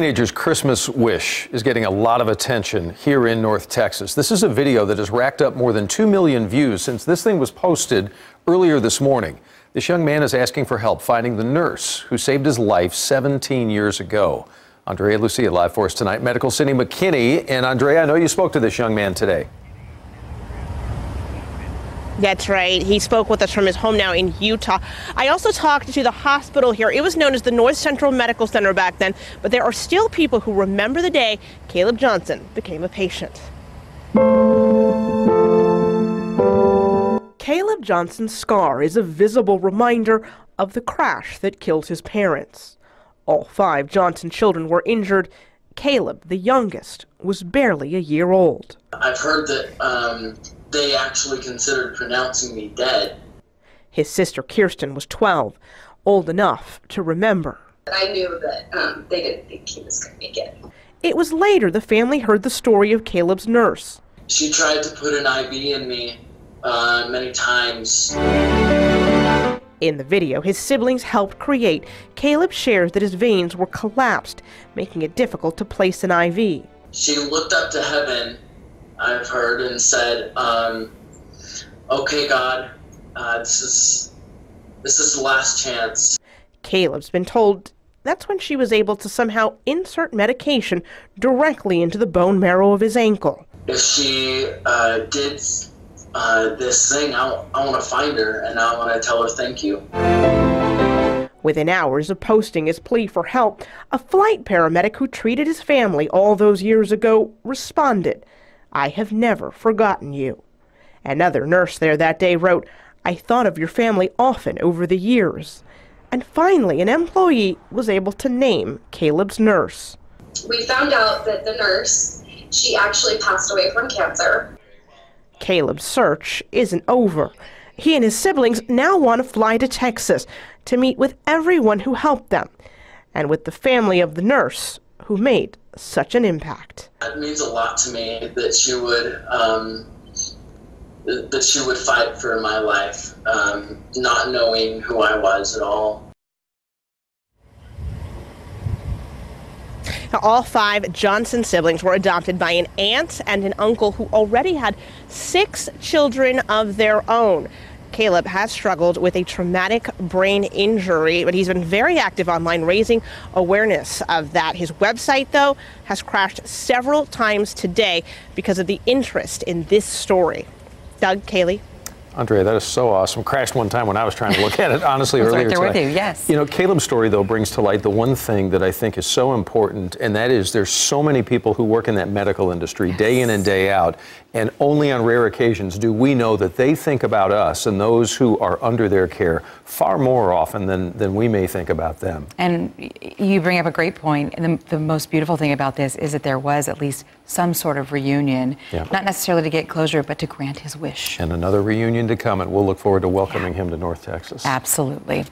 Teenager's Christmas wish is getting a lot of attention here in North Texas. This is a video that has racked up more than 2 million views since this thing was posted earlier this morning. This young man is asking for help finding the nurse who saved his life 17 years ago. Andrea Lucia live for us tonight. Medical Cindy McKinney. And Andrea, I know you spoke to this young man today. That's right. He spoke with us from his home now in Utah. I also talked to the hospital here. It was known as the North Central Medical Center back then, but there are still people who remember the day Caleb Johnson became a patient. Caleb Johnson's scar is a visible reminder of the crash that killed his parents. All 5 Johnson children were injured. Caleb, the youngest, was barely a year old. I've heard that they actually considered pronouncing me dead. His sister Kirsten was 12, old enough to remember. I knew that they didn't think he was going to make it. It was later the family heard the story of Caleb's nurse. She tried to put an IV in me many times. In the video his siblings helped create, Caleb shares that his veins were collapsed, making it difficult to place an IV. She looked up to heaven, I've heard, and said, okay, God, this is the last chance. Caleb's been told that's when she was able to somehow insert medication directly into the bone marrow of his ankle. If she did this thing, I want to find her, and I want to tell her thank you. Within hours of posting his plea for help, a flight paramedic who treated his family all those years ago responded, "I have never forgotten you." Another nurse there that day wrote, "I thought of your family often over the years." And finally, an employee was able to name Caleb's nurse. We found out that the nurse, she actually passed away from cancer. Caleb's search isn't over. He and his siblings now want to fly to Texas to meet with everyone who helped them and with the family of the nurse who made such an impact. It means a lot to me that she would fight for my life, not knowing who I was at all. Now, all 5 Johnson siblings were adopted by an aunt and an uncle who already had 6 children of their own. Caleb has struggled with a traumatic brain injury, but he's been very active online raising awareness of that. His website, though, has crashed several times today because of the interest in this story. Doug, Kaylee. Andrea, that is so awesome. Crashed one time when I was trying to look at it, honestly, earlier right there today. with you, yes. You know, Caleb's story, though, brings to light the one thing that I think is so important, and that is there's so many people who work in that medical industry day in and day out, and only on rare occasions do we know that they think about us and those who are under their care far more often than we may think about them. And you bring up a great point. And the most beautiful thing about this is that there was at least some sort of reunion, not necessarily to get closure, but to grant his wish. And another reunion to come, and we'll look forward to welcoming him to North Texas. Absolutely.